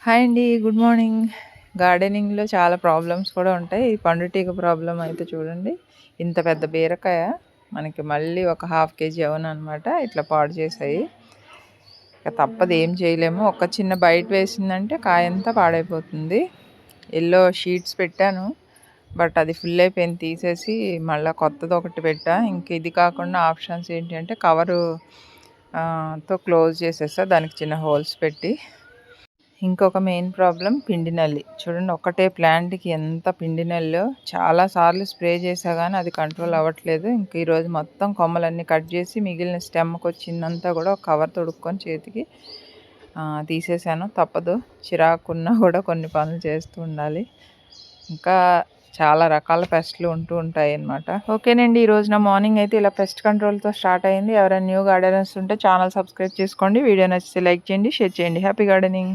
Hi అండి. Good morning. గార్డెనింగ్‌లో చాలా problems కూడా ఉంటాయి. ఈ పండుటీగ ప్రాబ్లమ్ అయితే చూడండి. ఇంత పెద్ద బీరకాయ మనకి మళ్ళీ ఒక హాఫ్ కేజీ అవుననమాట. ఇట్లా పాడు చేశాయి. ఇక తప్పదు, ఏం చేయలేము. ఒక చిన్న బైట్ వేసిందంటే కాయంతా పాడైపోతుంది. యెల్లో షీట్స్ పెట్టాను. బట్ అది ఫుల్ అయిపోయింది, తీసేసి మళ్ళా కొత్తదొకటి పెట్టా. ఇంక ఇది కాకుండా ఆప్షన్స్ ఏంటి అంటే కవరు తో క్లోజ్ చేసేసా, దానికి చిన్న హోల్స్ పెట్టి. ఇంకొక మెయిన్ ప్రాబ్లం పిండి నల్లి. చూడండి, ఒకటే ప్లాంట్‌కి ఎంత పిండి నల్లో. చాలా సార్లు స్ప్రే చేశా గానీ అది కంట్రోల్ అవ్వట్లేదు. ఇంక ఈరోజు మొత్తం కొమ్మలన్నీ కట్ చేసి మిగిలిన స్టెమ్‌కొచ్చిందంతా కూడా ఒక కవర్ తొడుక్కొని చేతికి తీసేశాను. తప్పదు, చిరాకున్నా కూడా కొన్ని పనులు చేస్తూ ఉండాలి. ఇంకా చాలా రకాల పెస్ట్‌లు ఉంటూ ఉంటాయన్నమాట. ఓకేనండి. ఈరోజు నా మార్నింగ్ అయితే ఇలా పెస్ట్ కంట్రోల్‌తో స్టార్ట్ అయింది. ఎవరైనా న్యూ గార్డెనర్స్ ఉంటే ఛానల్ సబ్స్క్రైబ్ చేసుకోండి. వీడియో నచ్చితే లైక్ చేయండి, షేర్ చేయండి. Happy gardening.